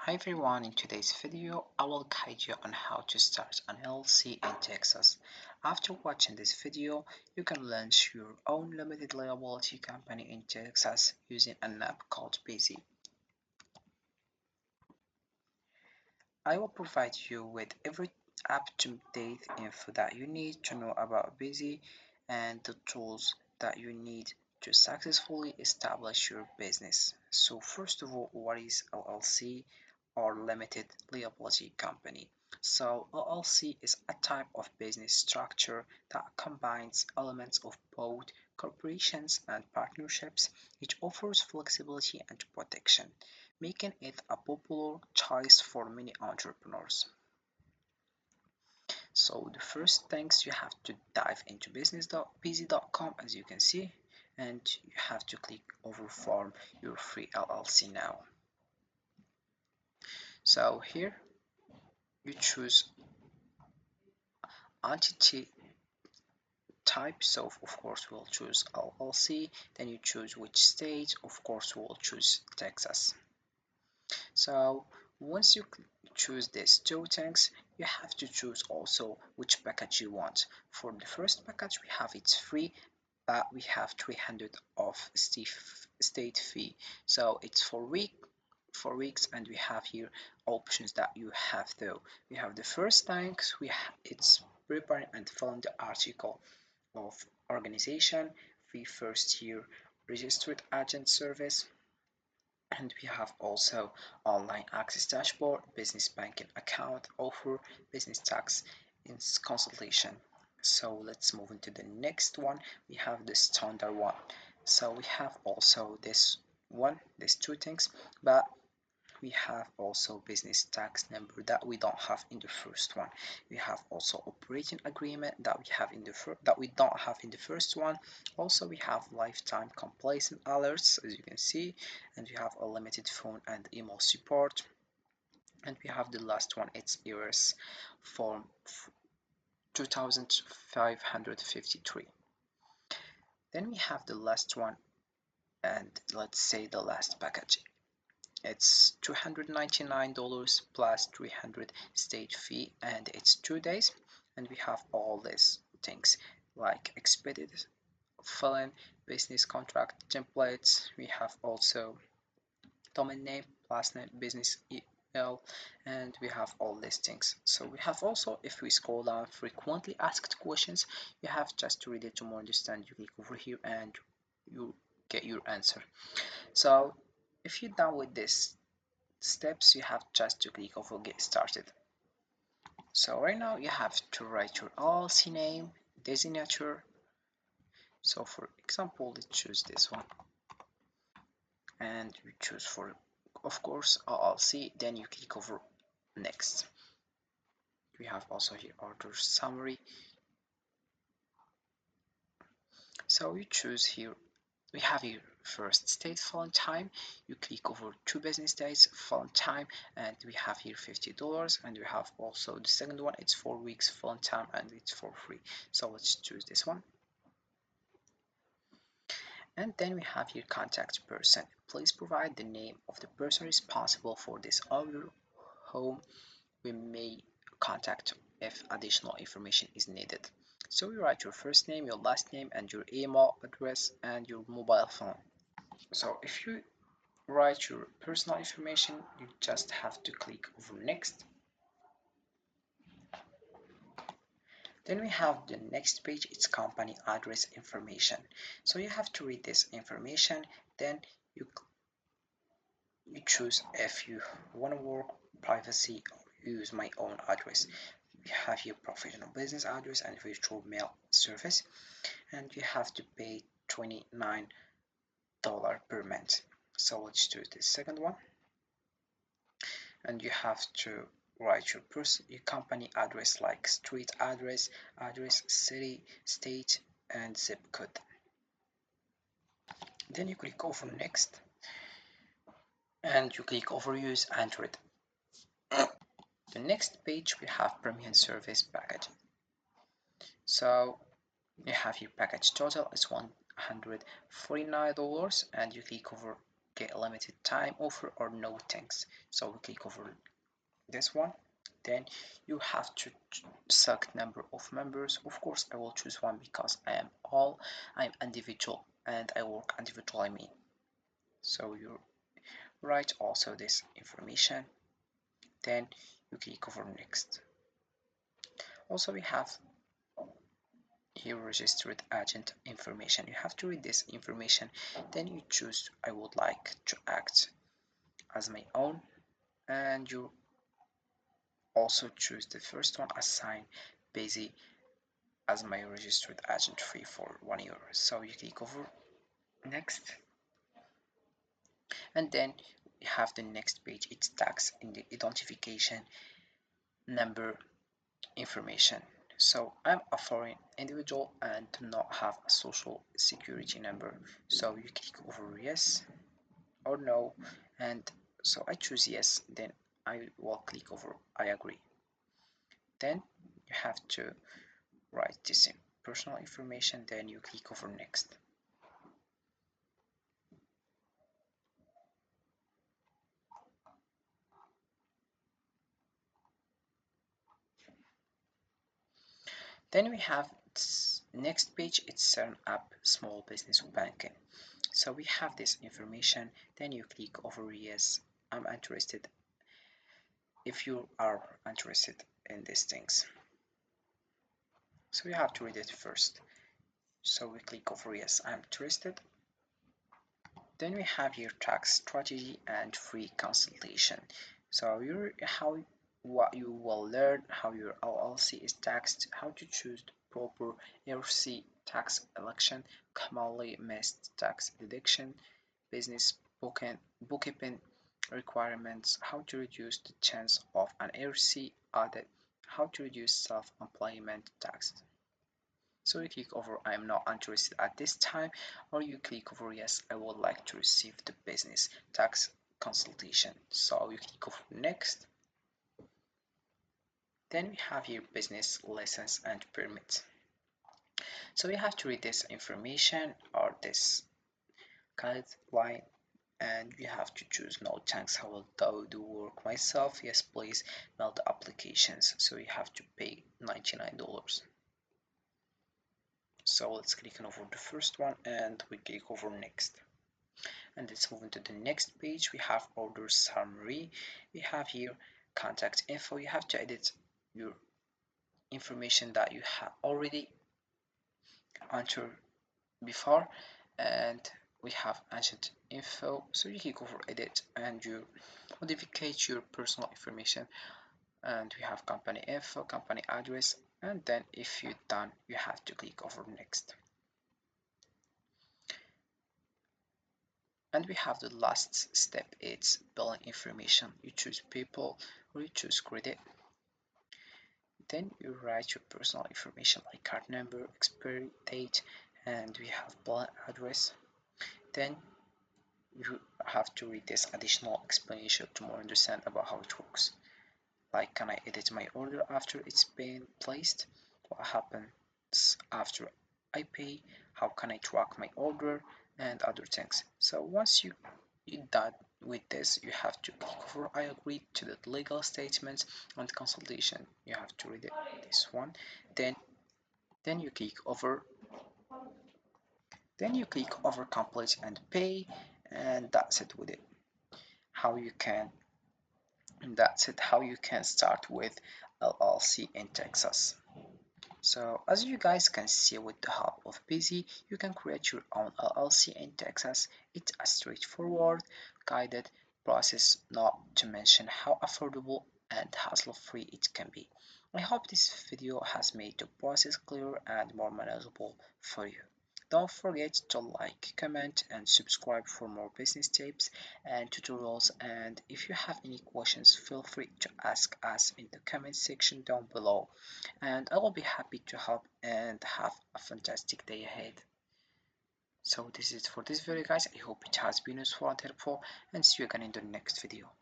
Hi everyone, in today's video I will guide you on how to start an LLC in Texas. After watching this video, you can launch your own limited liability company in Texas using an app called Busy. I will provide you with every up-to-date info that you need to know about Busy and the tools that you need to successfully establish your business. So first of all, what is LLC or limited liability company? So LLC is a type of business structure that combines elements of both corporations and partnerships. It offers flexibility and protection, making it a popular choice for many entrepreneurs. So the first things, you have to dive into business.busy.com as you can see, and you have to click over form your free LLC now. So here you choose entity type, so of course we'll choose LLC, then you choose which state, of course we'll choose Texas. So once you choose these two things, you have to choose also which package you want. For the first package we have it's free, but we have 300 of state fee, so it's for weeks, and we have here options that you have though. We have the first thanks, it's preparing and filling the article of organization, we first year registered agent service, and we have also online access dashboard, business banking account offer, business tax consultation. So let's move into the next one. We have the standard one. So we have also this one, these two things, but we have also business tax number that we don't have in the first one. We have also operating agreement that we don't have in the first one. Also we have lifetime complacent alerts as you can see, and we have a limited phone and email support, and we have the last one, it's errors form 2553. Then we have the last one, and let's say the last package, it's $299 plus 300 state fee, and it's 2 days, and we have all these things like expedited fill-in, business contract templates. We have also domain name, last name, business email, and we have all these things. So we have also, if we scroll down, frequently asked questions. You have just to read it to more understand. You click over here and you get your answer. So if you're done with this steps, you have just to click over get started. So right now you have to write your LLC name, designature. So for example, let's choose this one, and you choose for, of course, LLC, then you click over next. We have also here order summary. So you choose here, we have here first state fill time, you click over 2 business days fill time, and we have here $50, and we have also the second one, it's 4 weeks fill time and it's for free. So let's choose this one, and then we have here contact person. Please provide the name of the person responsible for this order whom we may contact if additional information is needed. So you write your first name, your last name, and your email address and your mobile phone. So if you write your personal information, you just have to click over next. Then we have the next page, it's company address information. So you have to read this information, then you choose if you want to work privacy or use my own address. We have here professional business address and virtual mail service, and you have to pay $29 per month. So let's do the second one, and you have to write your company address like street address, city, state, and zip code. Then you click over next, and you click over use Android. The next page we have premium service package. So you have your package total is $149, and you click over get a limited time offer or no thanks. So we click over this one. Then you have to select number of members. Of course I will choose one because I'm individual and I work individually me. So you write also this information, then you click over next. Also we have here registered agent information. You have to read this information, then you choose I would like to act as my own, and you also choose the first one, assign busy as my registered agent fee for 1 year. So you click over next, and then you have the next page. It's tax in the identification number information. So I'm a foreign individual and do not have a social security number. So you click over yes or no, and so I choose yes, then I will click over I agree. Then you have to write this in personal information, then you click over next. Then we have next page, it's set up small business banking. So we have this information, then you click over yes, I'm interested, if you are interested in these things. So you have to read it first. So we click over yes, I'm interested. Then we have here tax strategy and free consultation. So what you will learn, how your LLC is taxed, how to choose the proper LLC tax election, commonly missed tax deduction, business bookkeeping requirements, how to reduce the chance of an LLC audit, how to reduce self-employment taxes. So you click over I am not interested at this time, or you click over yes, I would like to receive the business tax consultation. So you click over next. Then we have here business license and permits. So you have to read this information or this guideline, and you have to choose no thanks, I will do the work myself, yes please mail the applications. So you have to pay $99. So let's click on over the first one and we click over next. And let's move into the next page. We have order summary. We have here contact info. You have to edit your information that you have already entered before, and we have agent info. So you click over edit and you modify your personal information, and we have company info, company address, and then if you're done you have to click over next. And we have the last step, it's billing information. You choose people or you choose credit. Then you write your personal information like card number, expiry date, and we have billing address. Then you have to read this additional explanation to more understand about how it works. Like, can I edit my order after it's been placed? What happens after I pay? How can I track my order? And other things. So once you done with this, you have to click over I agree to the legal statements and consultation. You have to read it, this one. Then you click over complete and pay, and that's it with it. How you can that's it how you can start with LLC in Texas. So as you guys can see, with the help of Busy, you can create your own LLC in Texas. It's a straightforward, guided process, not to mention how affordable and hassle-free it can be. I hope this video has made the process clearer and more manageable for you. Don't forget to like, comment, and subscribe for more business tips and tutorials. And if you have any questions, feel free to ask us in the comment section down below, and I will be happy to help, and have a fantastic day ahead. So this is for this video guys. I hope it has been useful and helpful, and see you again in the next video.